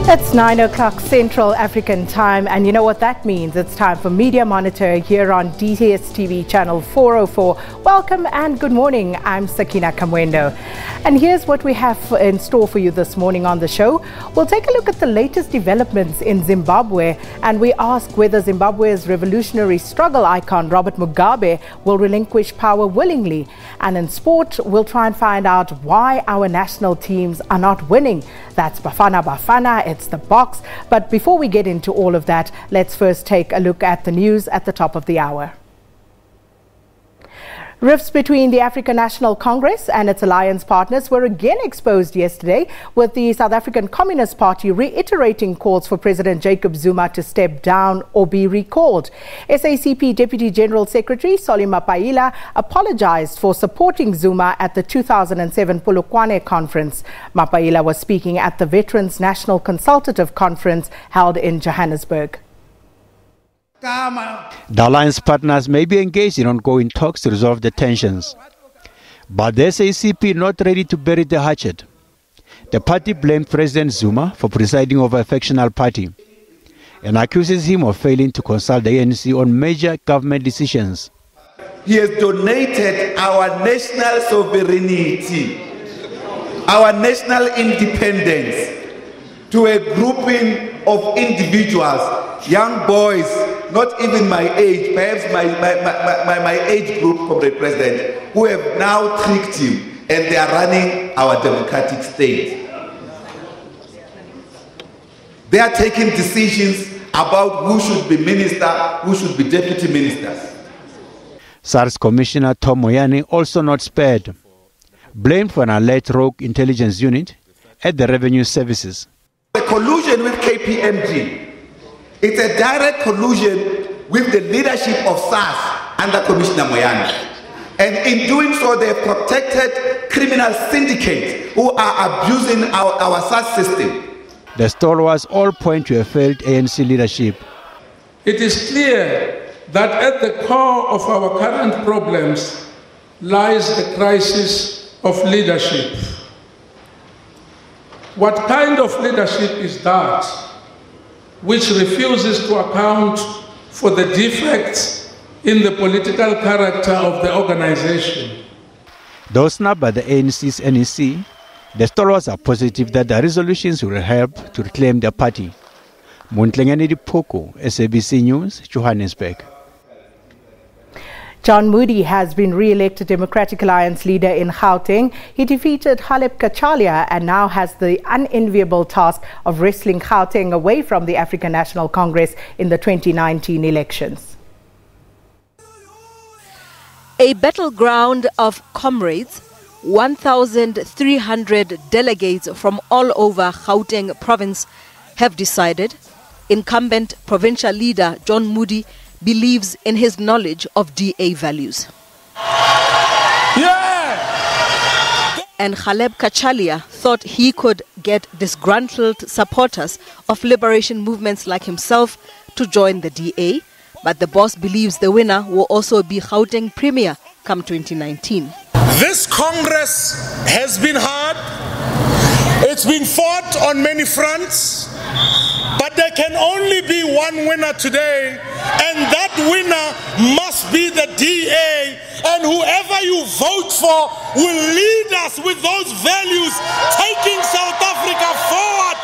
It's 9 o'clock Central African time, and you know what that means. It's time for Media Monitor here on dstv channel 404. Welcome and good morning. I'm Sakina Kamwendo. And here's what we have in store for you this morning on the show. We'll take a look at the latest developments in Zimbabwe, and we ask whether Zimbabwe's revolutionary struggle icon Robert Mugabe will relinquish power willingly. And in sport, we'll try and find out why our national teams are not winning. That's Bafana Bafana, it's the box. But before we get into all of that, let's first take a look at the news at the top of the hour. Rifts between the African National Congress and its alliance partners were again exposed yesterday, with the South African Communist Party reiterating calls for President Jacob Zuma to step down or be recalled. SACP Deputy General Secretary Solly Mapaila apologized for supporting Zuma at the 2007 Polokwane conference. Mapaila was speaking at the Veterans National Consultative Conference held in Johannesburg. The alliance partners may be engaged in ongoing talks to resolve the tensions, but the SACP not ready to bury the hatchet. The party blamed President Zuma for presiding over a factional party and accuses him of failing to consult the ANC on major government decisions. He has donated our national sovereignty, our national independence, to a grouping of individuals, young boys, not even my age, perhaps my age group, Comrade President, who have now tricked him, and they are running our democratic state. They are taking decisions about who should be minister, who should be deputy ministers. SARS Commissioner Tom Moyane also not spared, blamed for an alleged rogue intelligence unit at the revenue services. The collusion with KPMG, it's a direct collusion with the leadership of SARS under Commissioner Moyane. And in doing so, they have protected criminal syndicates who are abusing our SARS system. The stalwarts all point to a failed ANC leadership. It is clear that at the core of our current problems lies the crisis of leadership. What kind of leadership is that which refuses to account for the defects in the political character of the organization? Though snapped by the ANC's NEC, the stalwarts are positive that the resolutions will help to reclaim their party. Muntlengani Dipoko, SABC News, Johannesburg. John Moody has been re-elected Democratic Alliance leader in Gauteng. He defeated Caleb Kachalia and now has the unenviable task of wresting Gauteng away from the African National Congress in the 2019 elections. A battleground of comrades, 1,300 delegates from all over Gauteng province have decided incumbent provincial leader John Moody believes in his knowledge of DA values. Yeah! And Caleb Kachalia thought he could get disgruntled supporters of liberation movements like himself to join the DA, but the boss believes the winner will also be Gauteng Premier come 2019. This Congress has been hard. It's been fought on many fronts, but there can only be one winner today, and that winner must be the DA, and whoever you vote for will lead us with those values, taking South Africa forward.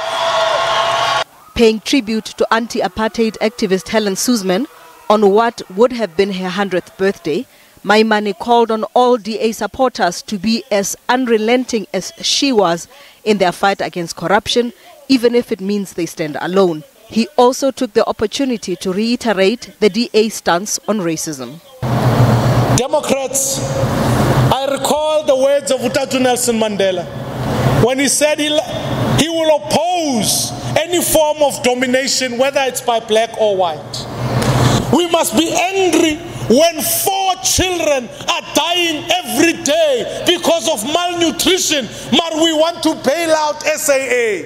Paying tribute to anti-apartheid activist Helen Suzman on what would have been her 100th birthday, Maimane called on all DA supporters to be as unrelenting as she was in their fight against corruption, even if it means they stand alone. He also took the opportunity to reiterate the DA stance on racism. Democrats, I recall the words of Utatu Nelson Mandela when he said he will oppose any form of domination, whether it's by black or white. We must be angry when 4 children are dying every day because of malnutrition, but we want to bail out SAA.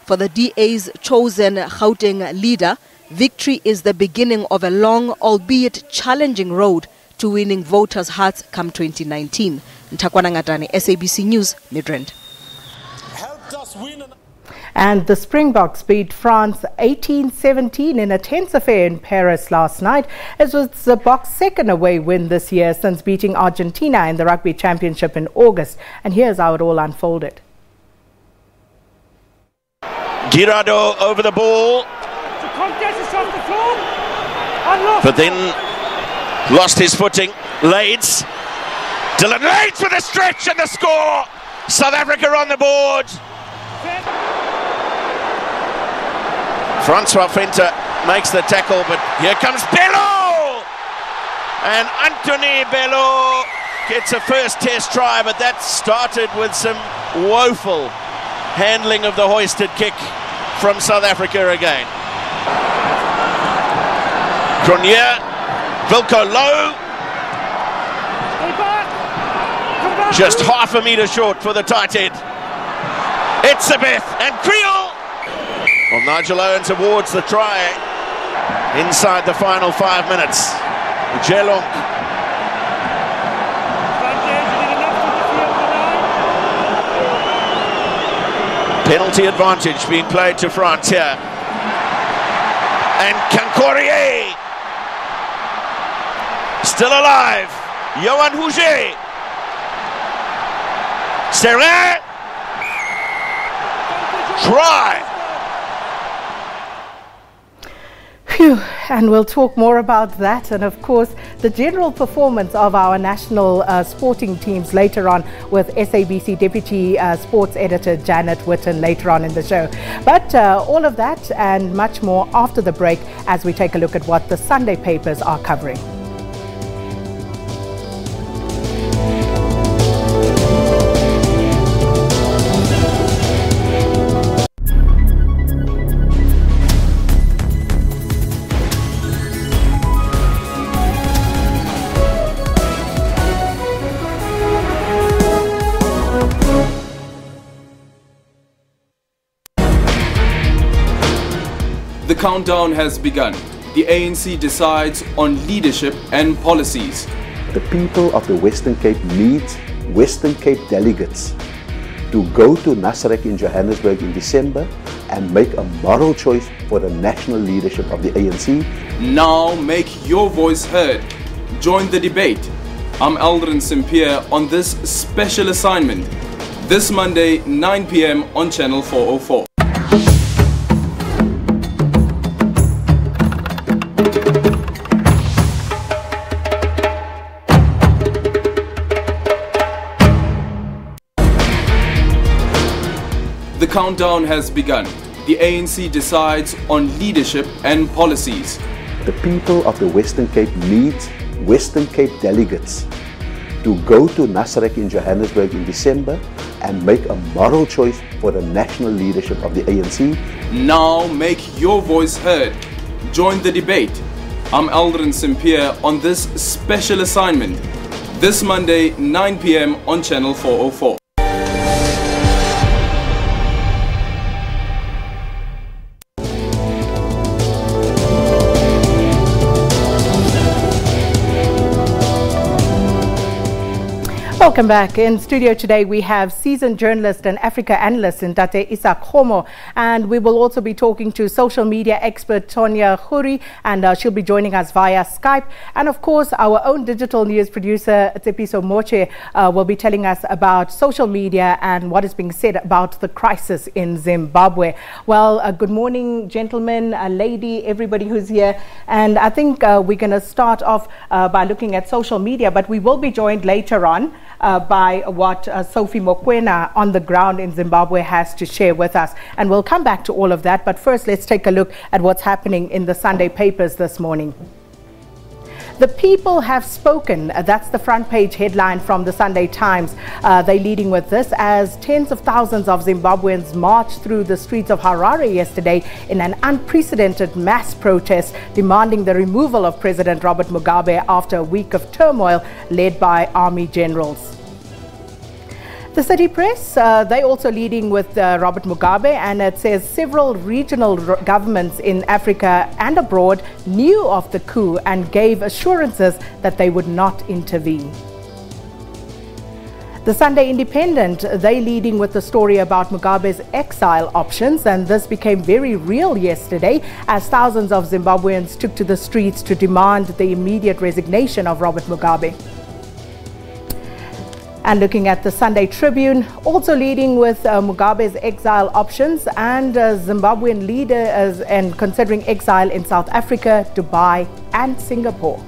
For the DA's chosen Gauteng leader, victory is the beginning of a long, albeit challenging road to winning voters' hearts come 2019. Ntakwana Ngatane, SABC News, Midrand. And the Springboks beat France 18-17 in a tense affair in Paris last night. It was the Boks' second away win this year since beating Argentina in the Rugby Championship in August. And here's how it all unfolded. Girardo over the ball, but then lost his footing. Lades, Dylan Lades with a stretch and the score. South Africa on the board. Francois Venter makes the tackle, but here comes Bello! And Anthony Bello gets a first test try, but that started with some woeful handling of the hoisted kick from South Africa again. Cronje, Wilco Low, just half a metre short for the tight head. Etzebeth and Creel. Well, Nigel Owen towards the try inside the final 5 minutes. Jelonk. Penalty advantage being played to France here. And Cancorier still alive. Johan Houget. Serra. Try. Phew. And we'll talk more about that and of course the general performance of our national sporting teams later on with SABC Deputy Sports Editor Janet Witten later on in the show. But all of that and much more after the break as we take a look at what the Sunday papers are covering. The countdown has begun. The ANC decides on leadership and policies. The people of the Western Cape need Western Cape delegates to go to Nasrec in Johannesburg in December and make a moral choice for the national leadership of the ANC. Now make your voice heard. Join the debate. I'm Aldrin Simpier on this special assignment. This Monday, 9 p.m. on Channel 404. The countdown has begun. The ANC decides on leadership and policies. The people of the Western Cape need Western Cape delegates to go to Nasrec in Johannesburg in December and make a moral choice for the national leadership of the ANC. Now make your voice heard. Join the debate. I'm Aldrin Simpier on this special assignment. This Monday, 9 p.m. on Channel 404. Welcome back. In studio today we have seasoned journalist and Africa analyst Ntate Isak Khomo, and we will also be talking to social media expert Tonya Khuri, and she'll be joining us via Skype. And of course our own digital news producer Tsepiso Moche will be telling us about social media and what is being said about the crisis in Zimbabwe. Well, good morning gentlemen, lady, everybody who's here, and I think we're going to start off by looking at social media, but we will be joined later on by what Sophie Mokwena on the ground in Zimbabwe has to share with us. And we'll come back to all of that. But first, let's take a look at what's happening in the Sunday papers this morning. The people have spoken. That's the front page headline from the Sunday Times. They're leading with this as tens of thousands of Zimbabweans marched through the streets of Harare yesterday in an unprecedented mass protest demanding the removal of President Robert Mugabe after a week of turmoil led by army generals. The City Press, they also leading with Robert Mugabe, and it says several regional governments in Africa and abroad knew of the coup and gave assurances that they would not intervene. The Sunday Independent, they leading with the story about Mugabe's exile options, and this became very real yesterday as thousands of Zimbabweans took to the streets to demand the immediate resignation of Robert Mugabe. And looking at the Sunday Tribune, also leading with Mugabe's exile options and Zimbabwean leaders and considering exile in South Africa, Dubai and Singapore.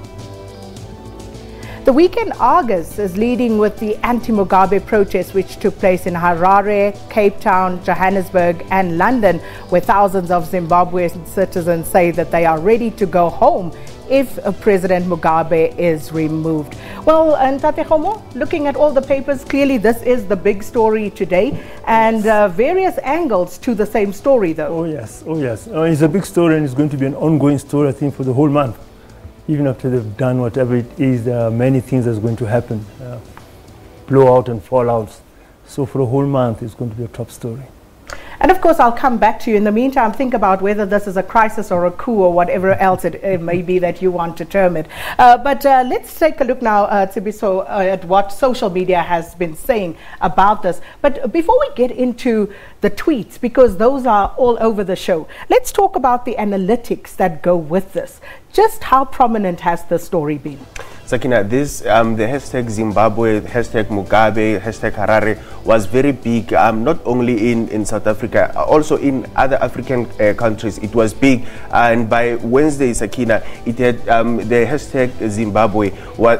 The Weekend Argus is leading with the anti-Mugabe protests which took place in Harare, Cape Town, Johannesburg and London, where thousands of Zimbabwean citizens say that they are ready to go home if President Mugabe is removed. Well, and Tate Khomo, looking at all the papers, clearly this is the big story today, and various angles to the same story though. Oh yes, oh yes. It's a big story, and it's going to be an ongoing story, I think, for the whole month. Even after they've done whatever it is, there are many things that's going to happen. Blowout and fallouts. So for the whole month, it's going to be a top story. And of course, I'll come back to you. In the meantime, think about whether this is a crisis or a coup or whatever else it may be that you want to term it. But let's take a look now, Tsibiso, at what social media has been saying about this. But before we get into the tweets, because those are all over the show, let's talk about the analytics that go with this. Just how prominent has the story been? Sakina, this, the hashtag Zimbabwe, hashtag Mugabe, hashtag Harare was very big, not only in South Africa, also in other African countries. It was big, and by Wednesday, Sakina, it had the hashtag Zimbabwe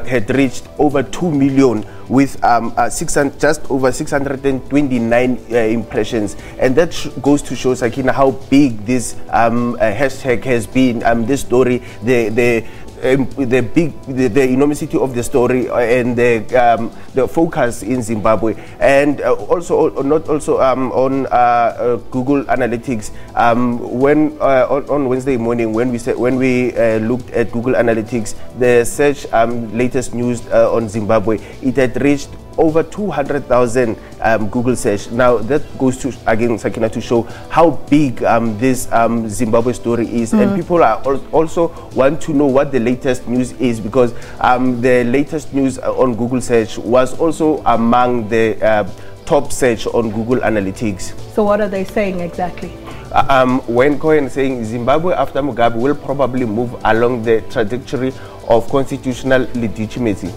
had reached over 2 million with just over 629 impressions, and that goes to show, Sakina, how big this hashtag has been. This story, the enormity of the story and the focus in Zimbabwe, and also on Google Analytics. On Wednesday morning, when we looked at Google Analytics, the search latest news on Zimbabwe, it had reached over 200,000 Google search. Now that goes to, again, Sakina, to show how big this Zimbabwe story is, and people are also want to know what the latest news is, because the latest news on Google search was also among the top search on Google Analytics. So what are they saying exactly? When Cohen saying Zimbabwe after Mugabe will probably move along the trajectory of constitutional legitimacy.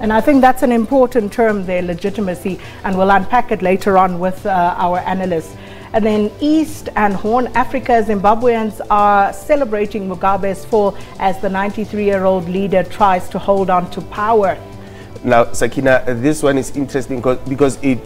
And I think that's an important term there, legitimacy, and we'll unpack it later on with our analysts. And then East and Horn Africa, Zimbabweans are celebrating Mugabe's fall as the 93-year-old leader tries to hold on to power. Now, Sakina, this one is interesting because it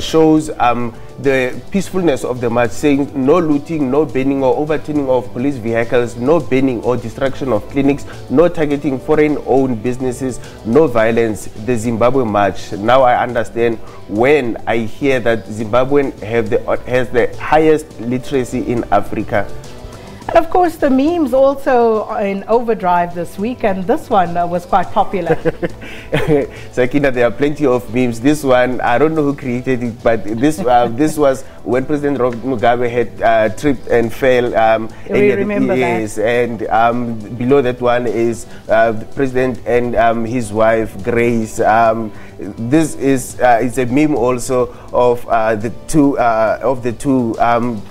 shows the peacefulness of the march, saying no looting, no burning or overturning of police vehicles, no burning or destruction of clinics, no targeting foreign-owned businesses, no violence. The Zimbabwe march. Now I understand when I hear that Zimbabwe has the highest literacy in Africa. And of course, the memes also in overdrive this week, and this one was quite popular. Sakina, there are plenty of memes. This one, I don't know who created it, but this this was when President Robert Mugabe had tripped and fell. We remember yes, that. And below that one is the President and his wife, Grace. This is it's a meme also of the two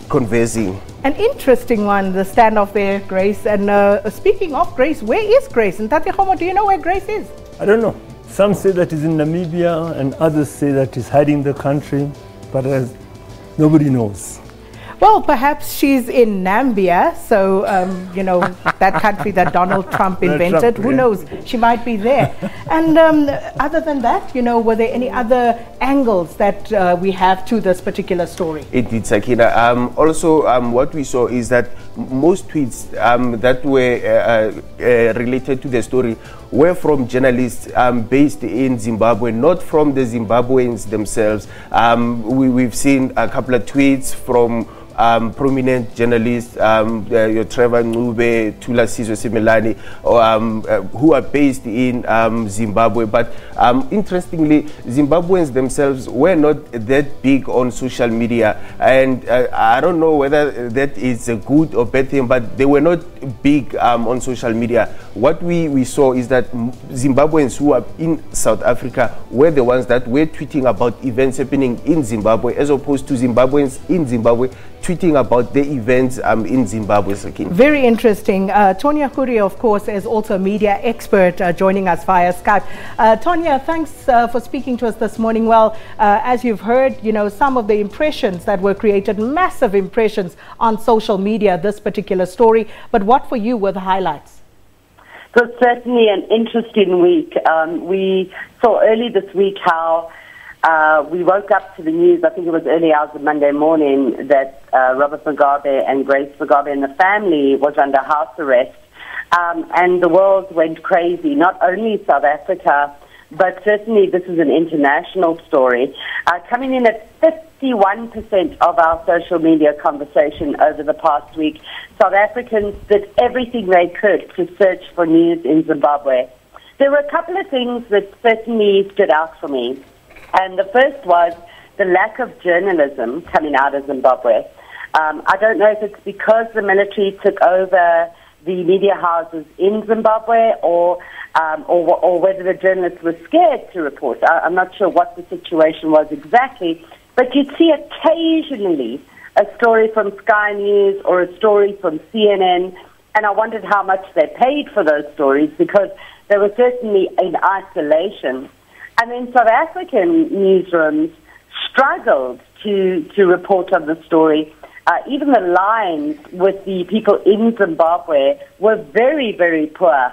conversing. An interesting one, the standoff there, Grace. And speaking of Grace, where is Grace? And Tate Khomo, do you know where Grace is? I don't know. Some say that he's in Namibia, and others say that he's hiding the country, but nobody knows. Well, perhaps she's in Namibia, so, you know, that country that Donald Trump invented. Who knows? She might be there. And other than that, you know, were there any other angles that we have to this particular story? It did, Sakina. Also, what we saw is that most tweets that were related to the story were from journalists based in Zimbabwe, not from the Zimbabweans themselves. We've seen a couple of tweets from prominent journalists, Trevor Ngube, Tula Sizwe Simelane, who are based in Zimbabwe. But interestingly, Zimbabweans themselves were not that big on social media. And I don't know whether that is a good or bad thing, but they were not big on social media. What we saw is that Zimbabweans who are in South Africa were the ones that were tweeting about events happening in Zimbabwe, as opposed to Zimbabweans in Zimbabwe tweeting about the events in Zimbabwe. Sakina. Very interesting. Tonya Khoury, of course, is also a media expert joining us via Skype. Tonya, thanks for speaking to us this morning. Well, as you've heard, you know, some of the impressions that were created, massive impressions on social media, this particular story. But what for you were the highlights? It was certainly an interesting week. We saw early this week how we woke up to the news, I think it was early hours of Monday morning, that Robert Mugabe and Grace Mugabe and the family was under house arrest. And the world went crazy, not only South Africa, but certainly this is an international story. Coming in at 51% of our social media conversation over the past week, South Africans did everything they could to search for news in Zimbabwe. There were a couple of things that certainly stood out for me. And the first was the lack of journalism coming out of Zimbabwe. I don't know if it's because the military took over the media houses in Zimbabwe or whether the journalists were scared to report. I'm not sure what the situation was exactly, but you'd see occasionally a story from Sky News or a story from CNN, and I wondered how much they paid for those stories because they were certainly in isolation. And then South African newsrooms struggled to report on the story. Even the lines with the people in Zimbabwe were very, very poor.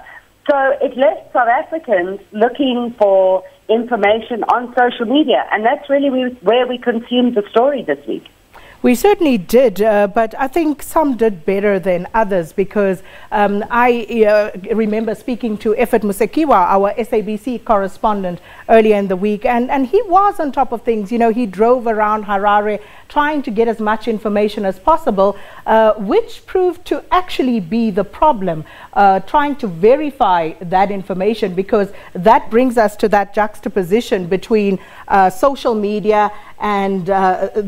So it left South Africans looking for information on social media, and that's really where we consumed the story this week. We certainly did, but I think some did better than others because I remember speaking to Effort Musekiwa, our SABC correspondent, earlier in the week, and he was on top of things. You know, he drove around Harare trying to get as much information as possible, which proved to actually be the problem, trying to verify that information, because that brings us to that juxtaposition between social media and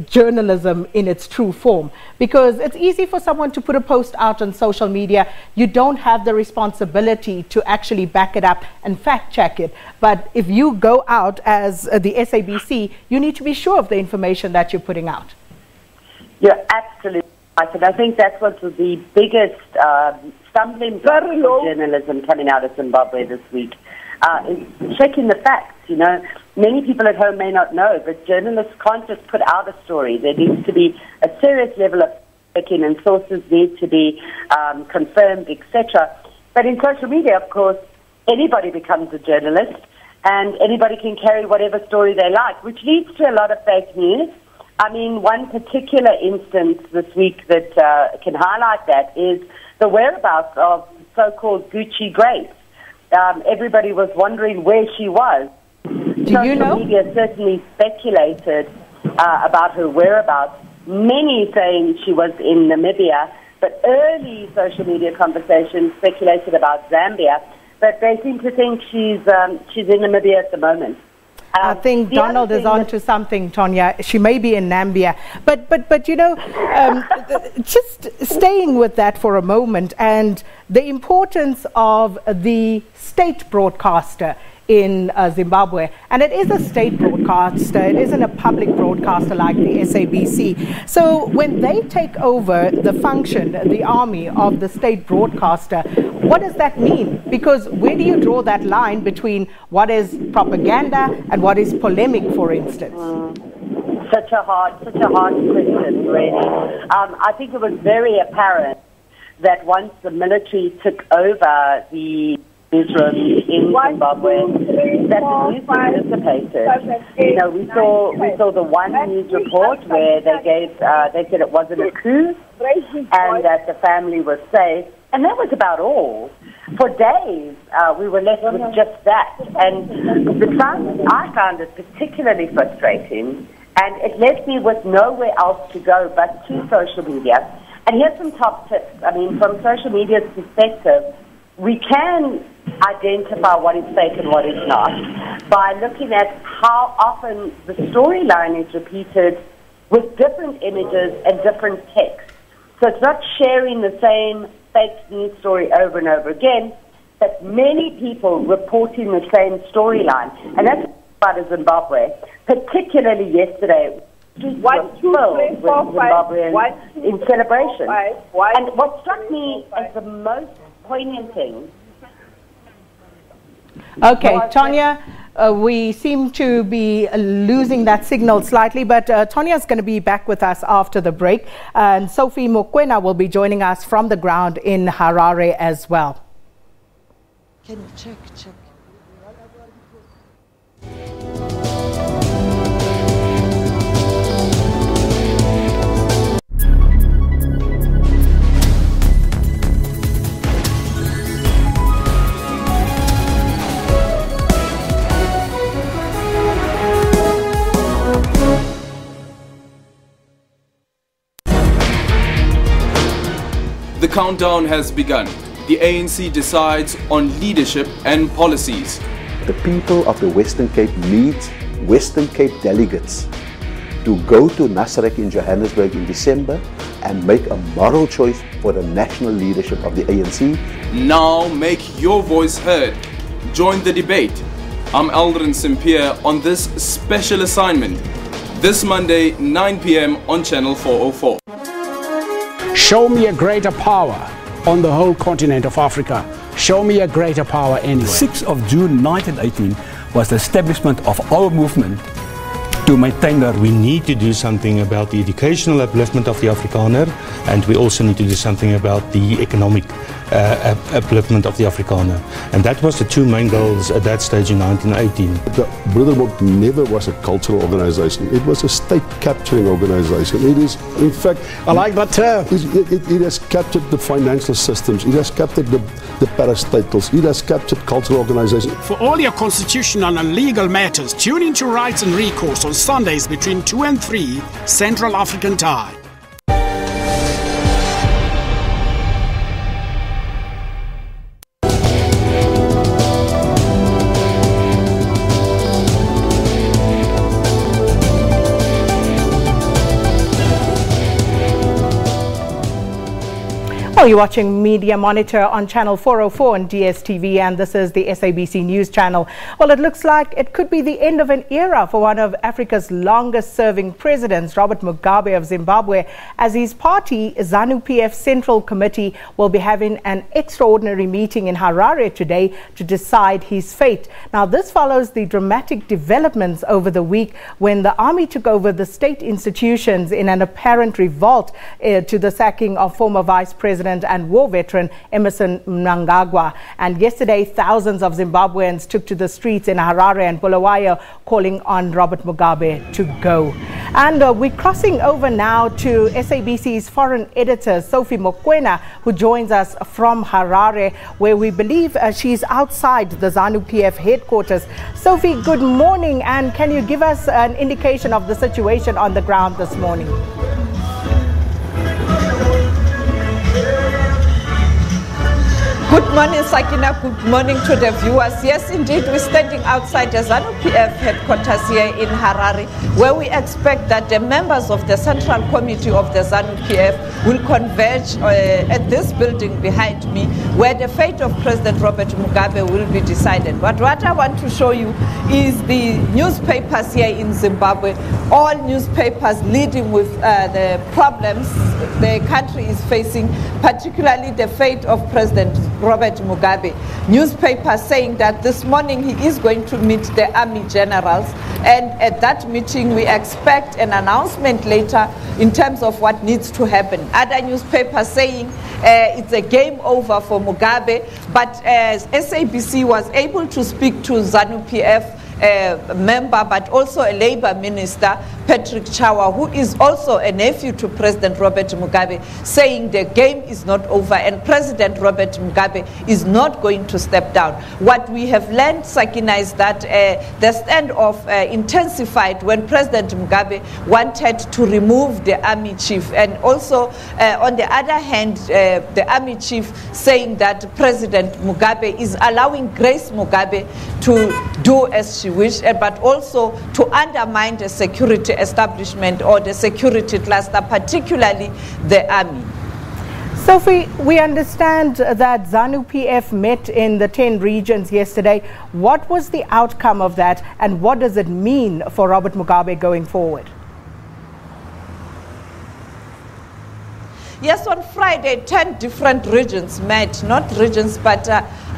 journalism in its true form, because it's easy for someone to put a post out on social media. You don't have the responsibility to actually back it up and fact check it. But if you go out as the SABC, you need to be sure of the information that you're putting out. You're absolutely right, and I think that's what was the biggest stumbling block for journalism coming out of Zimbabwe this week. Is checking the facts. You know, many people at home may not know, but journalists can't just put out a story. There needs to be a serious level of checking, and sources need to be confirmed, etc. But in social media, of course, anybody becomes a journalist, and anybody can carry whatever story they like, which leads to a lot of fake news. I mean, one particular instance this week that can highlight that is the whereabouts of so-called Gucci Grace. Everybody was wondering where she was. Social media certainly speculated about her whereabouts, many saying she was in Namibia, but early social media conversations speculated about Zambia, but they seem to think she's in Namibia at the moment. I think Donald is on to something, Tonya. She may be in Namibia. But you know, just staying with that for a moment, and the importance of the state broadcaster in Zimbabwe. And it is a state broadcaster. It isn't a public broadcaster like the SABC. So when they take over the function, the army of the state broadcaster, what does that mean? Because where do you draw that line between what is propaganda and what is polemic, for instance? Such a hard question, really. I think it was very apparent that once the military took over the newsroom in Zimbabwe that the news anticipated. You know, we saw the one news report where they said it wasn't a coup and that the family was safe, and that was about all. For days, we were left with just that, and I found it particularly frustrating, and it left me with nowhere else to go but to social media. And here's some top tips. I mean, from social media's perspective, we can identify what is fake and what is not by looking at how often the storyline is repeated with different images and different text. So it's not sharing the same fake news story over and over again, but many people reporting the same storyline. And that's about Zimbabwe, particularly yesterday. Streets were filled with Zimbabweans in celebration. And what struck me as the most poignant thing. Okay, Tanya, we seem to be losing that signal slightly, but Tanya is going to be back with us after the break. And Sophie Mokoena will be joining us from the ground in Harare as well. Can you check? The countdown has begun. The ANC decides on leadership and policies. The people of the Western Cape need Western Cape delegates to go to Nasrec in Johannesburg in December and make a moral choice for the national leadership of the ANC. Now make your voice heard. Join the debate. I'm Aldrin Simpier on this special assignment. This Monday, 9 p.m. on Channel 404. Show me a greater power on the whole continent of Africa. Show me a greater power anywhere. 6th of June 1918 was the establishment of our movement to maintain that. We need to do something about the educational upliftment of the Afrikaner, and we also need to do something about the economic upliftment of the Afrikaner. And that was the two main goals at that stage in 1918. The Broederbond never was a cultural organization. It was a state-capturing organization. It is, in fact... I like that term. It has captured the financial systems. It has captured the parastatals. It has captured cultural organizations. For all your constitutional and legal matters, tune into Rights and Recourse on Sundays between 2 and 3 Central African Time. Well, you're watching Media Monitor on Channel 404 and DSTV, and this is the SABC News channel. Well, it looks like it could be the end of an era for one of Africa's longest-serving presidents, Robert Mugabe of Zimbabwe, as his party, ZANU-PF Central Committee, will be having an extraordinary meeting in Harare today to decide his fate. Now, this follows the dramatic developments over the week when the army took over the state institutions in an apparent revolt to the sacking of former Vice President and war veteran Emmerson Mnangagwa. And yesterday, thousands of Zimbabweans took to the streets in Harare and Bulawayo calling on Robert Mugabe to go. And we're crossing over now to SABC's foreign editor, Sophie Mokoena, who joins us from Harare, where we believe she's outside the ZANU-PF headquarters. Sophie, good morning, and can you give us an indication of the situation on the ground this morning? Good morning, Sakina. Good morning to the viewers. Yes, indeed, we're standing outside the ZANU-PF headquarters here in Harare, where we expect that the members of the Central Committee of the ZANU-PF will converge at this building behind me, where the fate of President Robert Mugabe will be decided. But what I want to show you is the newspapers here in Zimbabwe, all newspapers leading with the problems the country is facing, particularly the fate of President Robert Robert Mugabe. Newspapers saying that this morning he is going to meet the army generals, and at that meeting we expect an announcement later in terms of what needs to happen. Other newspapers saying it's a game over for Mugabe, but SABC was able to speak to ZANU-PF member, but also a Labour minister, Patrick Chawa, who is also a nephew to President Robert Mugabe, saying the game is not over and President Robert Mugabe is not going to step down. What we have learned, Sakina, is that the standoff intensified when President Mugabe wanted to remove the army chief, and also on the other hand, the army chief saying that President Mugabe is allowing Grace Mugabe to do as she wishes, but also to undermine the security establishment or the security cluster, particularly the army. Sophie, we understand that ZANU-PF met in the 10 regions yesterday. What was the outcome of that, and what does it mean for Robert Mugabe going forward? Yes, on Friday, 10 different regions met, not regions, but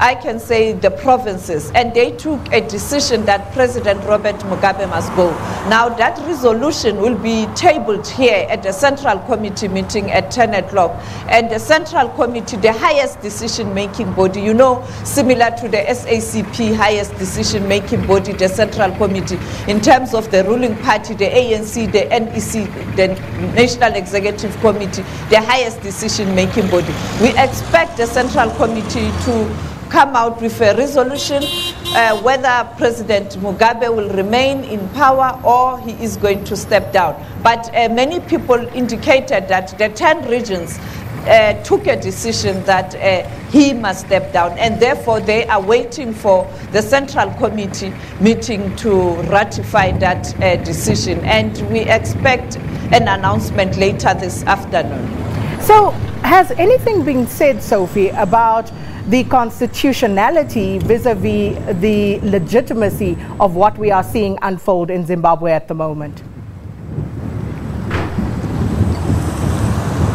I can say the provinces, and they took a decision that President Robert Mugabe must go. Now, that resolution will be tabled here at the Central Committee meeting at 10 o'clock. And the Central Committee, the highest decision-making body, you know, similar to the SACP highest decision-making body, the Central Committee, in terms of the ruling party, the ANC, the NEC, the National Executive Committee, the highest decision-making body. We expect the Central Committee to come out with a resolution whether President Mugabe will remain in power or he is going to step down. But many people indicated that the 10 regions took a decision that he must step down, and therefore they are waiting for the Central Committee meeting to ratify that decision, and we expect an announcement later this afternoon. So has anything been said, Sophie, about the constitutionality vis-a-vis the legitimacy of what we are seeing unfold in Zimbabwe at the moment?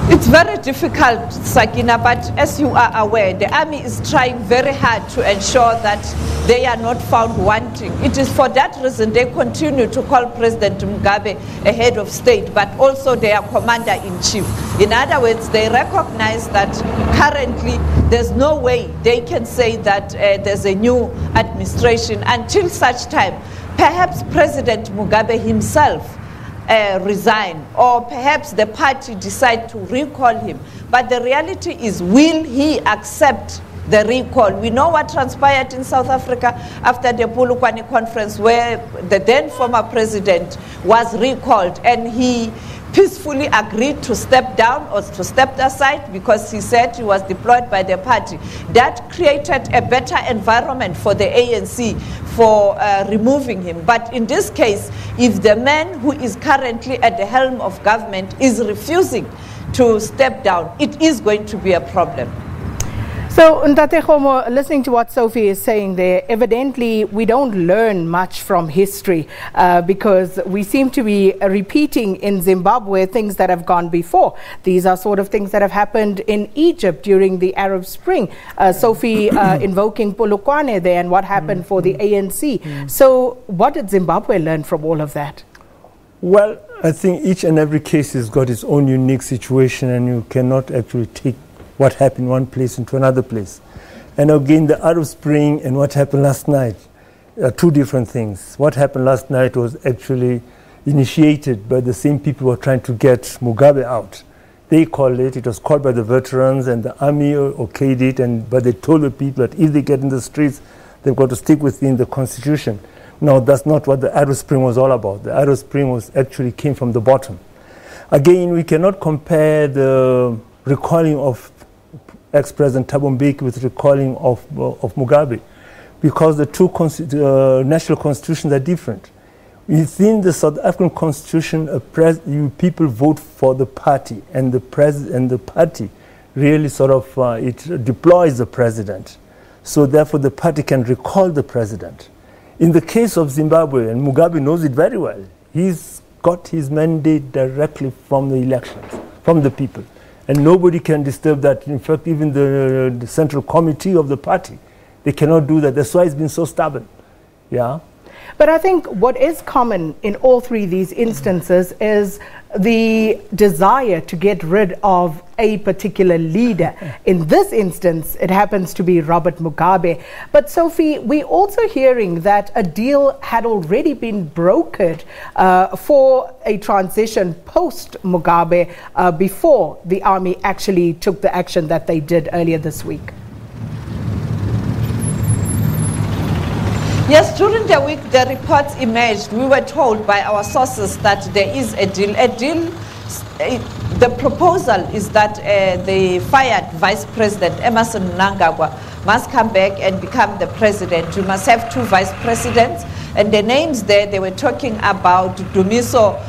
It's very difficult, Sakina, but as you are aware, the army is trying very hard to ensure that they are not found wanting. It is for that reason they continue to call President Mugabe a head of state, but also their commander-in-chief. In other words, they recognize that currently there's no way they can say that there's a new administration until such time. Perhaps President Mugabe himself resign, or perhaps the party decide to recall him. But the reality is, will he accept the recall? We know what transpired in South Africa after the Polokwane conference, where the then former president was recalled, and he peacefully agreed to step down or to step aside because he said he was deployed by the party. That created a better environment for the ANC for removing him. But in this case, if the man who is currently at the helm of government is refusing to step down, it is going to be a problem. So, Ntate Khomo, listening to what Sophie is saying there, evidently we don't learn much from history because we seem to be repeating in Zimbabwe things that have gone before. These are sort of things that have happened in Egypt during the Arab Spring. Sophie invoking Polokwane there and what happened for the ANC. So, what did Zimbabwe learn from all of that? Well, I think each and every case has got its own unique situation, and you cannot actually take what happened one place into another place. And again, the Arab Spring and what happened last night are two different things. What happened last night was actually initiated by the same people who were trying to get Mugabe out. They called it, it was called by the veterans, and the army okayed it, but they told the people that if they get in the streets, they've got to stick within the constitution. No, that's not what the Arab Spring was all about. The Arab Spring actually came from the bottom. Again, we cannot compare the recalling of ex-President Thabo Mbeki with recalling of Mugabe, because the two national constitutions are different. Within the South African constitution, people vote for the party, and the party really sort of it deploys the president. So therefore, the party can recall the president. In the case of Zimbabwe, and Mugabe knows it very well, he's got his mandate directly from the elections, from the people. And nobody can disturb that. In fact, even the central committee of the party, they cannot do that. That's why it's been so stubborn. Yeah. But I think what is common in all three these instances is the desire to get rid of a particular leader. In this instance, it happens to be Robert Mugabe. But Sophie, we're also hearing that a deal had already been brokered for a transition post-Mugabe before the army actually took the action that they did earlier this week. Yes, during the week, the reports emerged. We were told by our sources that there is a deal. The proposal is that the fired Vice President, Emmerson Mnangagwa, must come back and become the president. You must have two vice presidents. And the names there, they were talking about Dumiso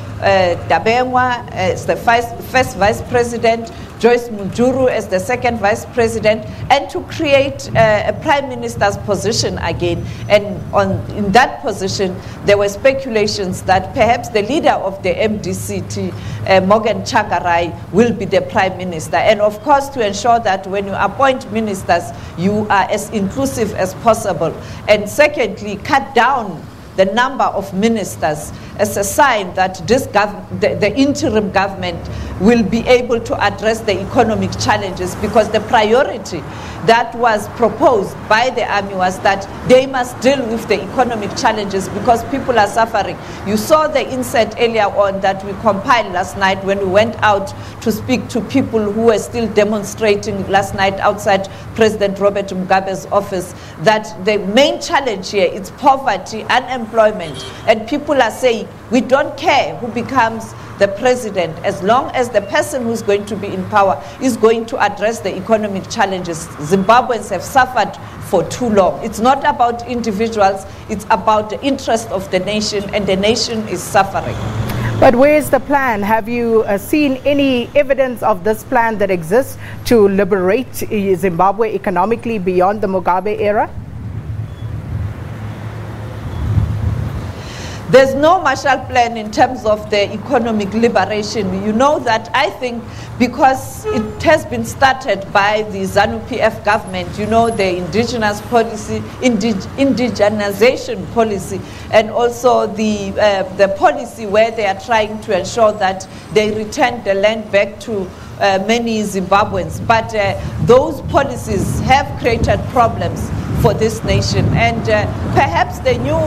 Dabengwa as the first vice president, Joyce Mujuru as the second vice president, and to create a prime minister's position again. And in that position, there were speculations that perhaps the leader of the MDCT, Morgan Tsvangirai, will be the prime minister. And of course, to ensure that when you appoint ministers, you are as inclusive as possible. And secondly, cut down the number of ministers as a sign that this the interim government will be able to address the economic challenges, because the priority that was proposed by the army was that they must deal with the economic challenges because people are suffering. You saw the insert earlier on that we compiled last night when we went out to speak to people who were still demonstrating last night outside President Robert Mugabe's office, that the main challenge here is poverty, unemployment, and people are saying we don't care who becomes the president as long as the person who's going to be in power is going to address the economic challenges. Zimbabweans have suffered for too long. It's not about individuals, it's about the interest of the nation, and the nation is suffering. But where's the plan? Have you seen any evidence of this plan that exists to liberate Zimbabwe economically beyond the Mugabe era? There's no Marshall Plan in terms of the economic liberation. You know that, I think, because it has been started by the ZANU-PF government, you know, the indigenous policy, indigenization policy, and also the policy where they are trying to ensure that they return the land back to many Zimbabweans. But those policies have created problems for this nation, and perhaps the new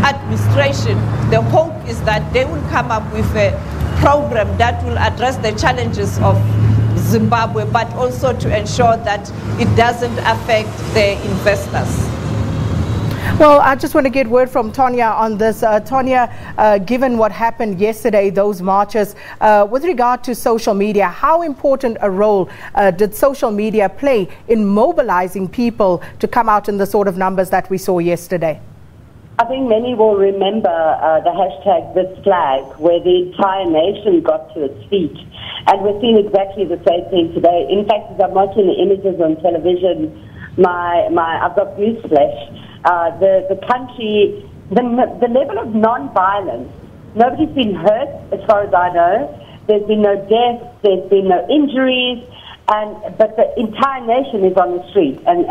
administration, the hope is that they will come up with a program that will address the challenges of Zimbabwe, but also to ensure that it doesn't affect the investors. Well, I just want to get word from Tonya on this. Tonya, given what happened yesterday, those marches, with regard to social media, how important a role did social media play in mobilizing people to come out in the sort of numbers that we saw yesterday? I think many will remember the hashtag #ThisFlag, where the entire nation got to its feet. And we're seeing exactly the same thing today. In fact, as I'm watching the images on television, I've got newsflash. The country, the level of non-violence, nobody's been hurt as far as I know. There's been no deaths, there's been no injuries, but the entire nation is on the street, and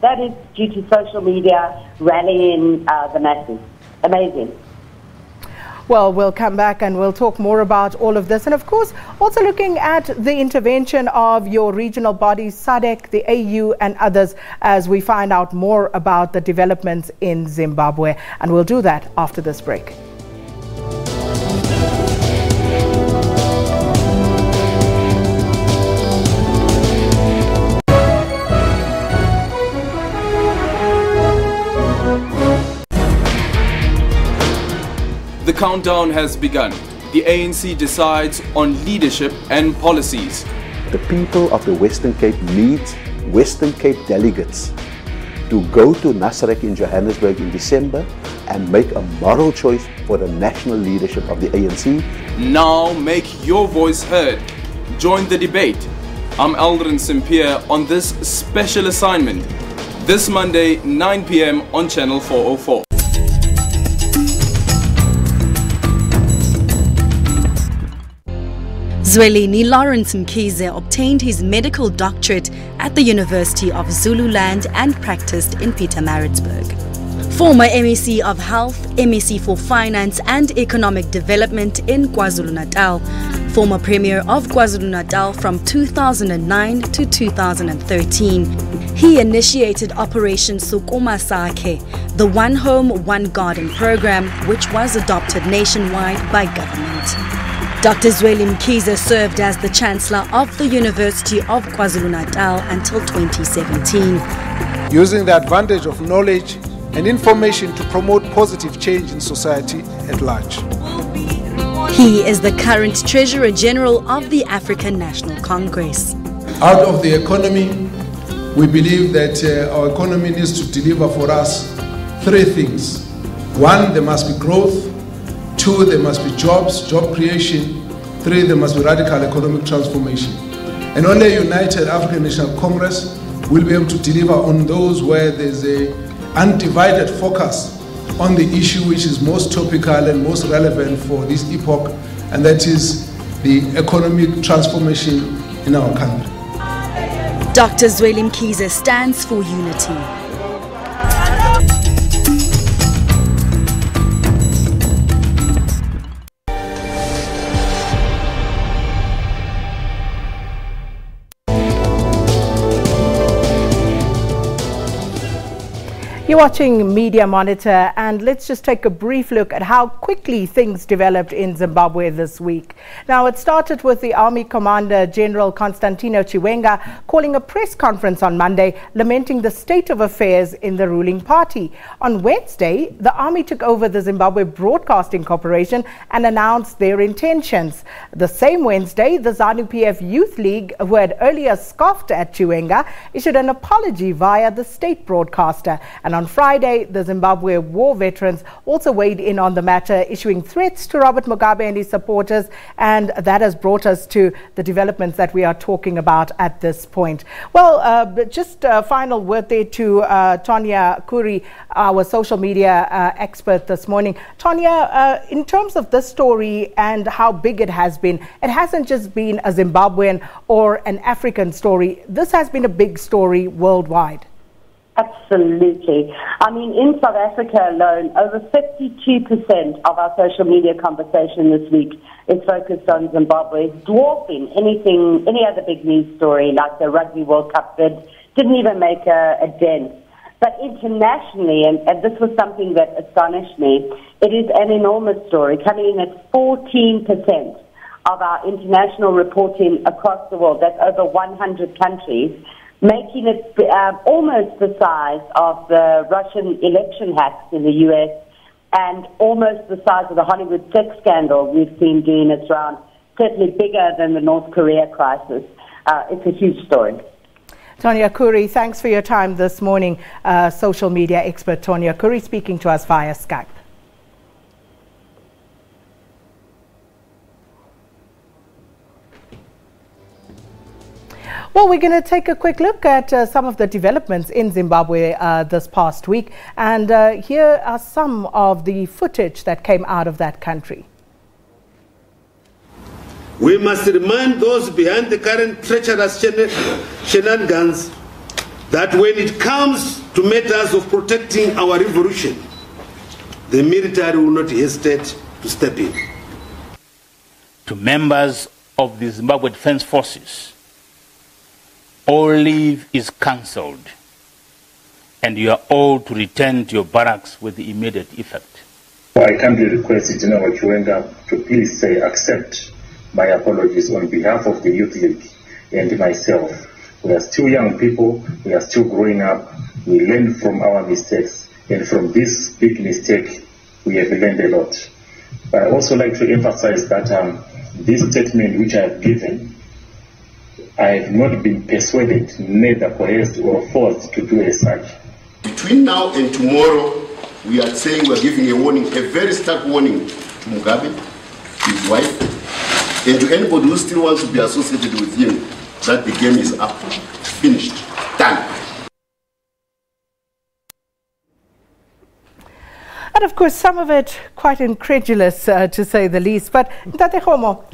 that is due to social media rallying the masses. Amazing. Well, we'll come back and we'll talk more about all of this. And of course, also looking at the intervention of your regional bodies, SADC, the AU and others, as we find out more about the developments in Zimbabwe. And we'll do that after this break. The countdown has begun. The ANC decides on leadership and policies. The people of the Western Cape need Western Cape delegates to go to Nasrec in Johannesburg in December and make a moral choice for the national leadership of the ANC. Now make your voice heard. Join the debate. I'm Aldrin Simpier on this special assignment. This Monday, 9 p.m. on Channel 404. Zwelini Lawrence Mkhize obtained his medical doctorate at the University of Zululand and practiced in Pietermaritzburg. Former MEC of Health, MEC for Finance and Economic Development in KwaZulu-Natal, former Premier of KwaZulu-Natal from 2009 to 2013. He initiated Operation Sukuma Sakhe, the One Home, One Garden program, which was adopted nationwide by government. Dr. Zweli Mkhize served as the Chancellor of the University of KwaZulu-Natal until 2017. Using the advantage of knowledge and information to promote positive change in society at large. He is the current Treasurer General of the African National Congress. Out of the economy, we believe that our economy needs to deliver for us three things. One, there must be growth. Two, there must be jobs, job creation. Three, there must be radical economic transformation. And only a united African National Congress will be able to deliver on those where there's a undivided focus on the issue which is most topical and most relevant for this epoch, and that is the economic transformation in our country. Dr. Zweli Mkhize stands for unity. You're watching Media Monitor, and let's just take a brief look at how quickly things developed in Zimbabwe this week. Now, it started with the Army Commander General Constantino Chiwenga calling a press conference on Monday, lamenting the state of affairs in the ruling party. On Wednesday, the army took over the Zimbabwe Broadcasting Corporation and announced their intentions. The same Wednesday, the ZANU-PF Youth League, who had earlier scoffed at Chiwenga, issued an apology via the state broadcaster. And on Friday, the Zimbabwe war veterans also weighed in on the matter, issuing threats to Robert Mugabe and his supporters, and that has brought us to the developments that we are talking about at this point. Well, just a final word there to Tonya Kuri, our social media expert this morning. Tonya, in terms of this story and how big it has been, it hasn't just been a Zimbabwean or an African story. This has been a big story worldwide. Absolutely. I mean, in South Africa alone, over 52% of our social media conversation this week is focused on Zimbabwe, dwarfing any other big news story like the Rugby World Cup bid. Didn't even make a dent. But internationally, and this was something that astonished me, it is an enormous story, coming in at 14% of our international reporting across the world. That's over 100 countries. Making it almost the size of the Russian election hacks in the US and almost the size of the Hollywood sex scandal we've seen doing its round, certainly bigger than the North Korea crisis. It's a huge story. Tonya Kuri, thanks for your time this morning. Social media expert Tonya Kuri speaking to us via Skype. Well, we're going to take a quick look at some of the developments in Zimbabwe this past week. And here are some of the footage that came out of that country. We must remind those behind the current treacherous shenanigans that when it comes to matters of protecting our revolution, the military will not hesitate to step in. To members of the Zimbabwe Defense Forces, all leave is cancelled, and you are all to return to your barracks with immediate effect. I kindly request General Chiwenga to please accept my apologies on behalf of the Youth League and myself. We are still young people, we are still growing up, we learn from our mistakes, and from this big mistake, we have learned a lot. But I also like to emphasize that this statement which I have given, I have not been persuaded, neither coerced or forced to do as such. Between now and tomorrow, we are saying we are giving a warning, a very stark warning to Mugabe, his wife, and to anybody who still wants to be associated with him, that the game is up, finished, done. And And of course, some of it quite incredulous, to say the least. But Ntate Khomo,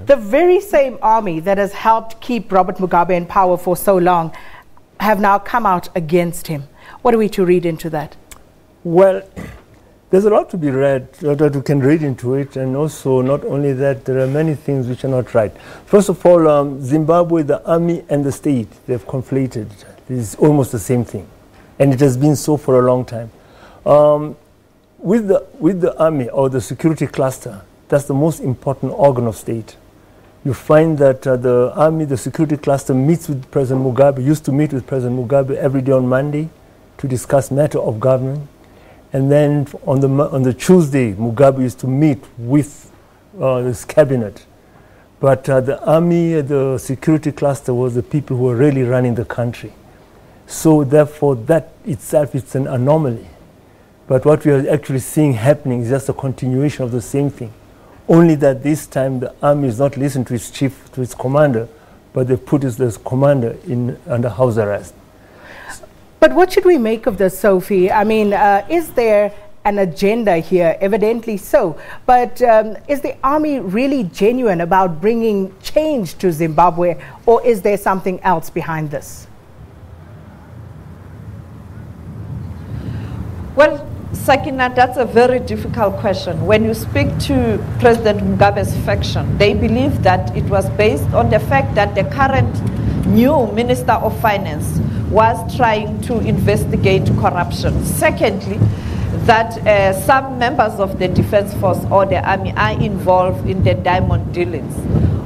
the very same army that has helped keep Robert Mugabe in power for so long have now come out against him. What are we to read into that? Well, there's a lot to be read, that we can read into it, and also not only that, there are many things which are not right. First of all, Zimbabwe, the army and the state, they've conflated. It's almost the same thing, and it has been so for a long time. With the army or the security cluster, that's the most important organ of state. You find that the army, the security cluster meets with President Mugabe, used to meet with President Mugabe every day on Monday to discuss matter of government. And then on the Tuesday, Mugabe used to meet with his cabinet. But the army, the security cluster was the people who were really running the country. So therefore, that itself is an anomaly. But what we are actually seeing happening is just a continuation of the same thing. Only that this time the army is not listening to its chief, to its commander, but they put his commander under house arrest. But what should we make of this, Sophie? I mean, is there an agenda here? Evidently so. But is the army really genuine about bringing change to Zimbabwe, or is there something else behind this? Well, Sakina, that's a very difficult question. When you speak to President Mugabe's faction, they believe that it was based on the fact that the current new Minister of Finance was trying to investigate corruption. Secondly, that some members of the Defense Force or the army are involved in the diamond dealings.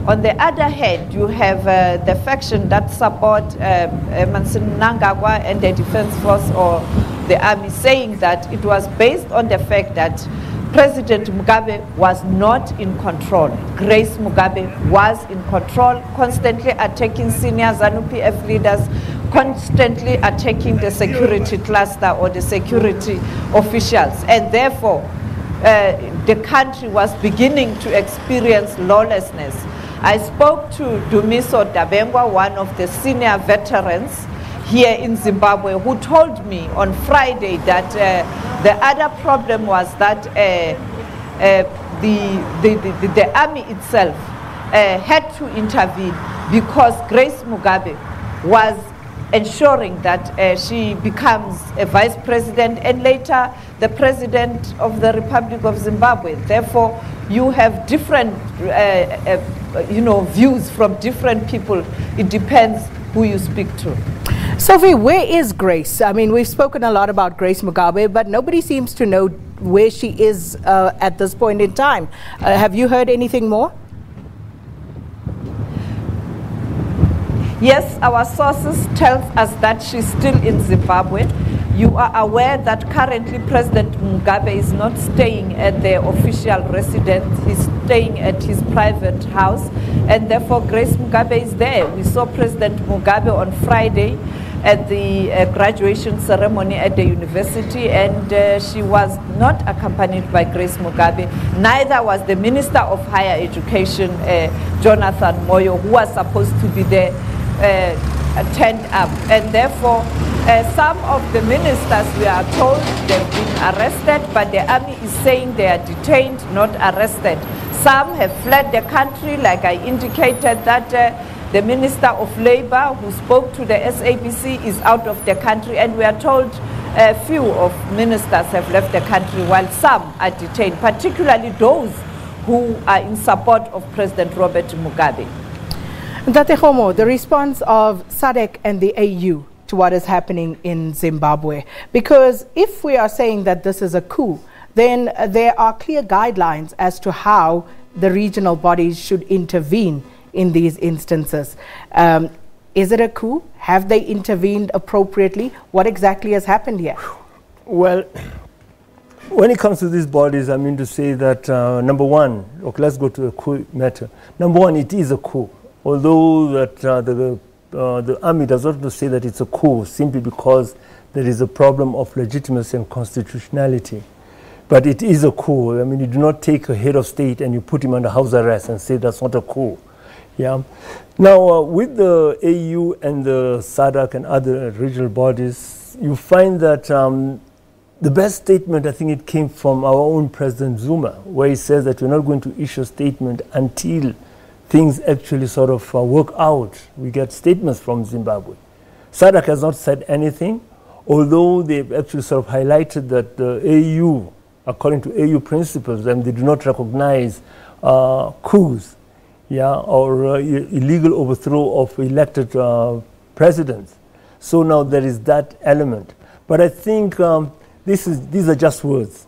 On the other hand, you have the faction that support Mnangagwa and the Defense Force or the army, saying that it was based on the fact that President Mugabe was not in control. Grace Mugabe was in control, constantly attacking senior ZANU-PF leaders, constantly attacking the security cluster or the security officials. And therefore, the country was beginning to experience lawlessness. I spoke to Dumiso Dabengwa, one of the senior veterans here in Zimbabwe, who told me on Friday that the other problem was that the army itself had to intervene because Grace Mugabe was ensuring that she becomes a vice president and later the president of the Republic of Zimbabwe. Therefore, you have different views from different people. It depends who you speak to. Sophie, where is Grace? I mean, we've spoken a lot about Grace Mugabe, but nobody seems to know where she is at this point in time. Have you heard anything more? Yes, our sources tell us that she's still in Zimbabwe. You are aware that currently President Mugabe is not staying at the official residence. He's staying at his private house, and therefore Grace Mugabe is there. We saw President Mugabe on Friday at the graduation ceremony at the university, and she was not accompanied by Grace Mugabe. Neither was the Minister of Higher Education, Jonathan Moyo, who was supposed to be there, turned up. And therefore, some of the ministers, we are told, they've been arrested, but the army is saying they are detained, not arrested. Some have fled the country, like I indicated that the Minister of Labour, who spoke to the SABC, is out of the country, and we are told a few of ministers have left the country, while some are detained, particularly those who are in support of President Robert Mugabe. Ntate Khomo, the response of SADC and the AU to what is happening in Zimbabwe, because if we are saying that this is a coup, then there are clear guidelines as to how the regional bodies should intervene in these instances. Is it a coup? Have they intervened appropriately? What exactly has happened here? Well, when it comes to these bodies, I mean to say that, number one, okay, let's go to the coup matter. Number one, it is a coup. Although that the army does not say that it's a coup simply because there is a problem of legitimacy and constitutionality. But it is a coup. I mean, you do not take a head of state and you put him under house arrest and say that's not a coup. Yeah. Now, with the AU and the SADC and other regional bodies, you find that the best statement, I think it came from our own President Zuma, where he says that we're not going to issue a statement until things actually sort of work out. We get statements from Zimbabwe. SADC has not said anything, although they've actually sort of highlighted that the AU, according to AU principles, and they do not recognize coups, or illegal overthrow of elected presidents. So now there is that element. But I think these are just words.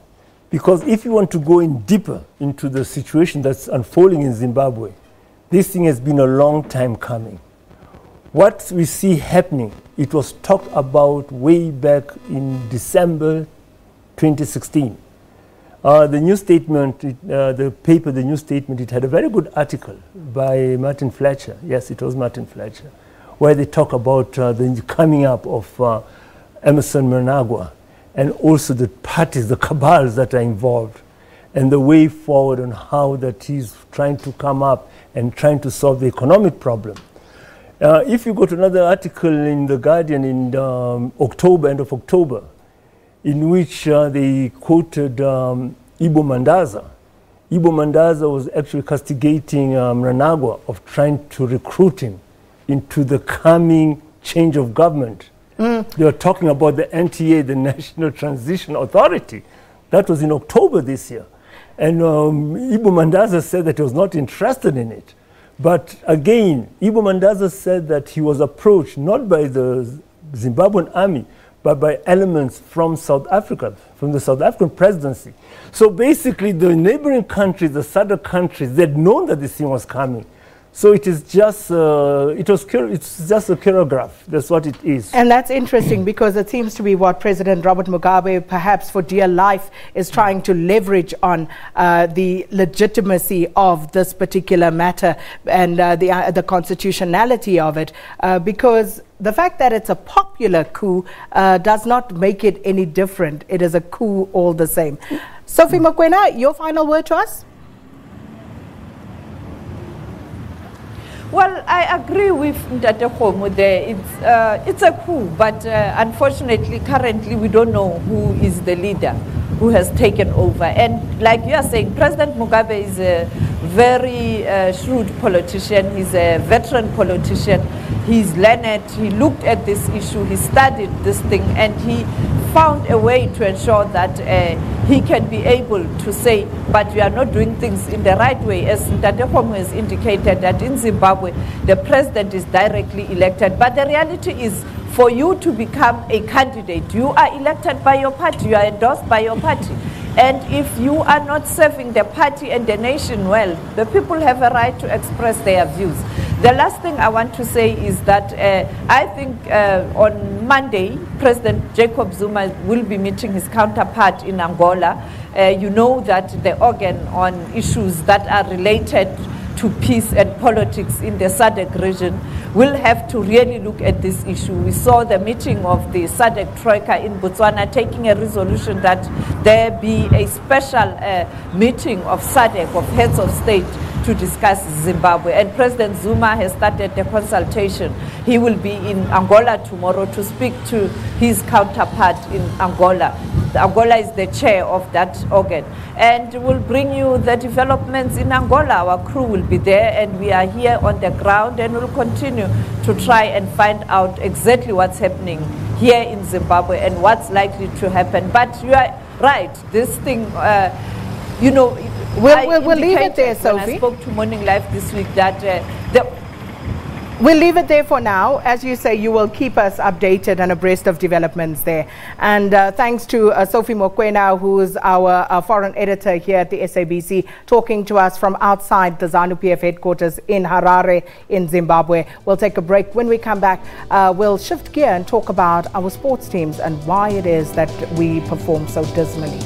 Because if you want to go in deeper into the situation that's unfolding in Zimbabwe, this thing has been a long time coming. What we see happening, it was talked about way back in December 2016. The New Statement, the paper, The New Statement, it had a very good article by Martin Fletcher. Yes, it was Martin Fletcher, where they talk about the coming up of Emerson Mnangagwa and also the parties, the cabals that are involved, and the way forward on how that he's trying to come up and trying to solve the economic problem. If you go to another article in The Guardian in October, end of October, in which they quoted Ibo Mandaza. Ibo Mandaza was actually castigating Mnangagwa of trying to recruit him into the coming change of government. They were talking about the NTA, the National Transition Authority. That was in October this year. And Ibo Mandaza said that he was not interested in it. But again, Ibo Mandaza said that he was approached not by the Zimbabwean army, but by elements from South Africa, from the South African presidency. So basically, the neighboring countries, the SADC countries, they'd known that this thing was coming. So it is just, it's just a choreograph. That's what it is. And that's interesting because it seems to be what President Robert Mugabe, perhaps for dear life, is trying to leverage on the legitimacy of this particular matter and the constitutionality of it, because the fact that it's a popular coup does not make it any different. It is a coup all the same. Sophie Mokoena, your final word to us? Well, I agree with Ndate Khomo there. It's a coup, but unfortunately, currently, we don't know who is the leader who has taken over. And like you are saying, President Mugabe is a very shrewd politician. He's a veteran politician. He's learned. He looked at this issue. He studied this thing, and he found a way to ensure that he can be able to say, but we are not doing things in the right way. As Ndate Khomo has indicated, that in Zimbabwe, the president is directly elected. But the reality is, for you to become a candidate, you are elected by your party, you are endorsed by your party. And if you are not serving the party and the nation well, the people have a right to express their views. The last thing I want to say is that I think on Monday, President Jacob Zuma will be meeting his counterpart in Angola. You know that the organ on issues that are related to peace and politics in the SADC region will have to really look at this issue. We saw the meeting of the SADC Troika in Botswana taking a resolution that there be a special meeting of SADC, of heads of state, to discuss Zimbabwe. And President Zuma has started the consultation. He will be in Angola tomorrow to speak to his counterpart in Angola. Angola is the chair of that organ. And we'll bring you the developments in Angola. Our crew will be there, and we are here on the ground, and we'll continue to try and find out exactly what's happening here in Zimbabwe and what's likely to happen. But you are right, this thing, you know, we'll leave it there, Sophie. I spoke to Morning Live this week that we'll leave it there for now. As you say, you will keep us updated and abreast of developments there. And thanks to Sophie Mokoena, who is our foreign editor here at the SABC, talking to us from outside the ZANU-PF headquarters in Harare in Zimbabwe. We'll take a break. When we come back, we'll shift gear and talk about our sports teams and why it is that we perform so dismally.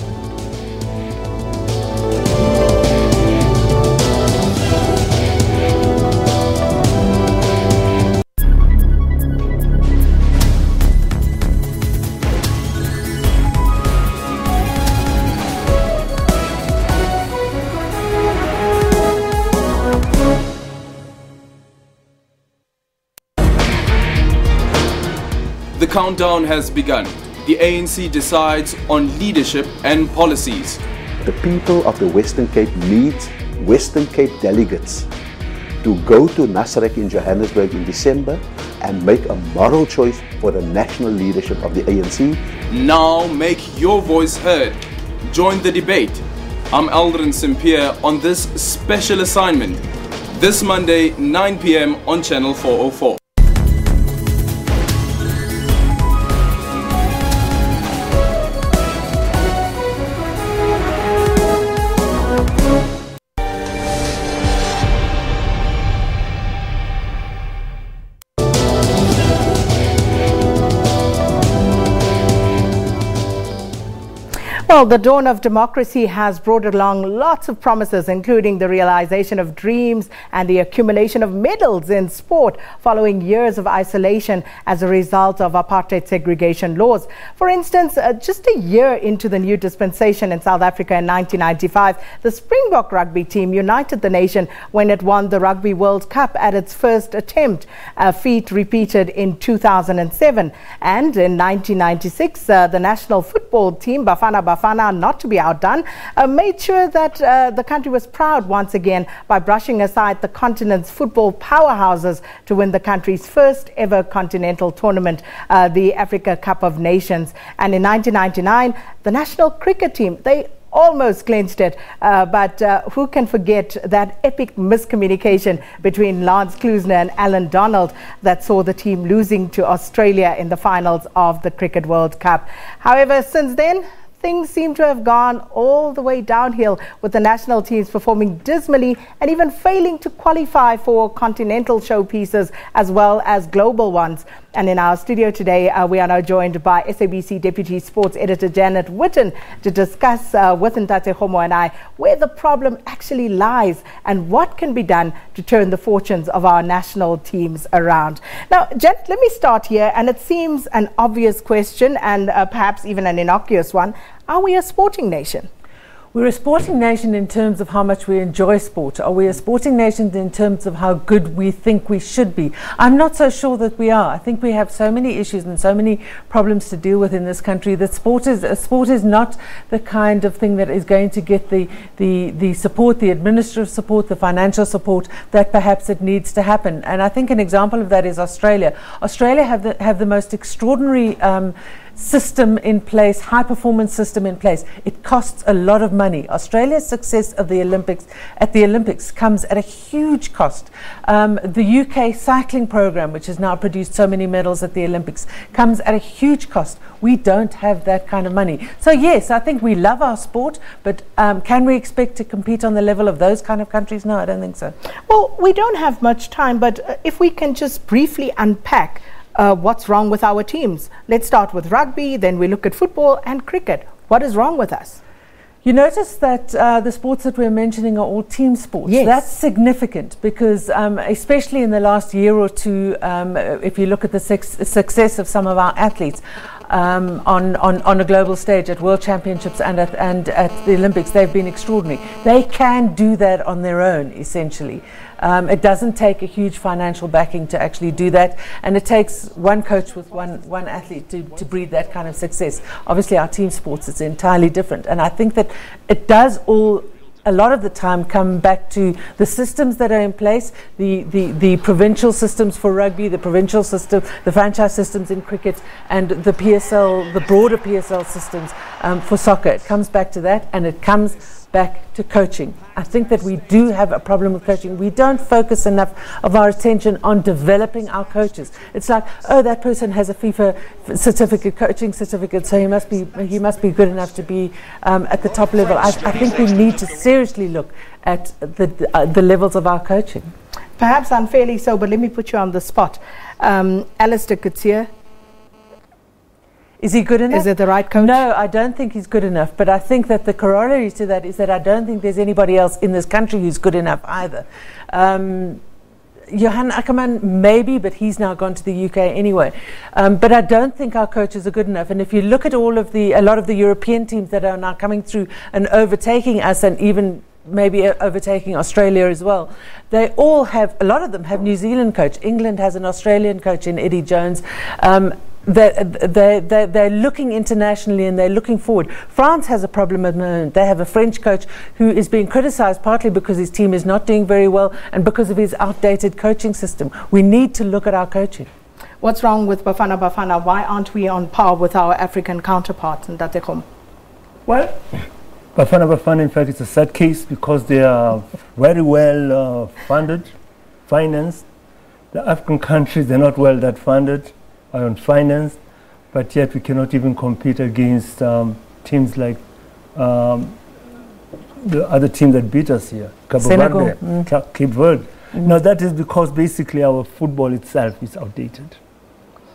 The countdown has begun. the ANC decides on leadership and policies. The people of the Western Cape need Western Cape delegates to go to Nasrec in Johannesburg in December and make a moral choice for the national leadership of the ANC. Now make your voice heard. Join the debate. I'm Aldrin Simpier on this special assignment. This Monday, 9 p.m. on Channel 404. Well, the dawn of democracy has brought along lots of promises, including the realization of dreams and the accumulation of medals in sport following years of isolation as a result of apartheid segregation laws. For instance, just a year into the new dispensation in South Africa in 1995, the Springbok rugby team united the nation when it won the Rugby World Cup at its first attempt, a feat repeated in 2007. And in 1996, the national football team, Bafana Bafana, not to be outdone, made sure that the country was proud once again by brushing aside the continent's football powerhouses to win the country's first ever continental tournament, the Africa Cup of Nations. And in 1999, the national cricket team, they almost clinched it, but who can forget that epic miscommunication between Lance Klusener and Alan Donald that saw the team losing to Australia in the finals of the Cricket World Cup. However, since then, things seem to have gone all the way downhill, with the national teams performing dismally and even failing to qualify for continental showpieces as well as global ones. And in our studio today, we are now joined by SABC Deputy Sports Editor Janet Witten to discuss with Ntate Homo and I where the problem actually lies and what can be done to turn the fortunes of our national teams around. Now, Janet, let me start here, and it seems an obvious question and perhaps even an innocuous one. Are we a sporting nation? We're a sporting nation in terms of how much we enjoy sport. Are we a sporting nation in terms of how good we think we should be? I'm not so sure that we are. I think we have so many issues and so many problems to deal with in this country that sport is not the kind of thing that is going to get the support, the administrative support, the financial support that perhaps it needs to happen. And I think an example of that is Australia. Australia have the most extraordinary system in place, high performance system in place. It costs a lot of money. Australia's success of the Olympics comes at a huge cost. The UK cycling program, which has now produced so many medals at the Olympics, comes at a huge cost. We don't have that kind of money. So yes, I think we love our sport, but can we expect to compete on the level of those kind of countries? No, I don't think so. Well, we don't have much time, but if we can just briefly unpack what's wrong with our teams. Let's start with rugby, then we look at football and cricket. What is wrong with us? You notice that the sports that we're mentioning are all team sports. Yes. That's significant because especially in the last year or two, if you look at the success of some of our athletes on a global stage at World Championships and at the Olympics, they've been extraordinary. They can do that on their own, essentially. It doesn't take a huge financial backing to actually do that, and it takes one coach with one athlete to breed that kind of success. Obviously, our team sports is entirely different, and I think that it does a lot of the time come back to the systems that are in place, the provincial systems for rugby, the provincial system, the franchise systems in cricket, and the PSL, the broader PSL systems for soccer. It comes back to that, and it comes back to coaching. I think that we do have a problem with coaching. We don't focus enough of our attention on developing our coaches. It's like, oh, that person has a FIFA certificate, coaching certificate, so he must be good enough to be at the top level. I think we need to seriously look at the levels of our coaching. Perhaps unfairly so, but let me put you on the spot. Alistair Coetzee, is he good enough? Is it the right coach? No, I don't think he's good enough. But I think that the corollary to that is that I don't think there's anybody else in this country who's good enough either. Johan Ackerman, maybe, but he's now gone to the UK anyway. But I don't think our coaches are good enough. And if you look at a lot of the European teams that are now coming through and overtaking us, and even maybe overtaking Australia as well, they all have, a lot of them have New Zealand coach. England has an Australian coach in Eddie Jones. They're looking internationally and they're looking forward. France has a problem at the moment. They have a French coach who is being criticised partly because his team is not doing very well and because of his outdated coaching system. We need to look at our coaching. What's wrong with Bafana Bafana? Why aren't we on par with our African counterparts in Gauteng? Well, Bafana Bafana, in fact, it's a sad case because they are very well funded, financed. The African countries, they're not well that funded, are on finance, but yet we cannot even compete against teams like the other team that beat us here, Cape Verde. Now that is because basically our football itself is outdated.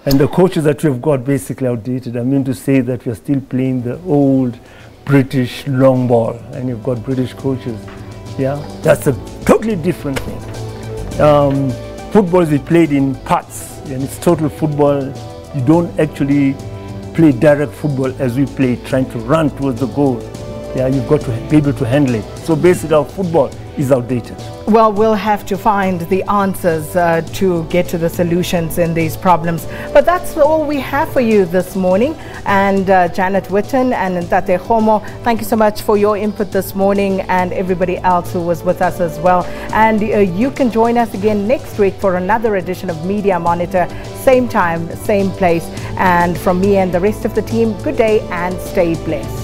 And the coaches that we've got basically outdated. I mean to say that we're still playing the old British long ball and you've got British coaches. Yeah, that's a totally different thing. Football is played in parts and it's total football. You don't actually play direct football as we play, trying to run towards the goal. Yeah, you've got to be able to handle it. So basically our football is outdated. Well, we'll have to find the answers to get to the solutions in these problems. But that's all we have for you this morning. And Janet Witten and Ntate Homo, thank you so much for your input this morning, and everybody else who was with us as well. And you can join us again next week for another edition of Media Monitor, same time, same place. And from me and the rest of the team, good day and stay blessed.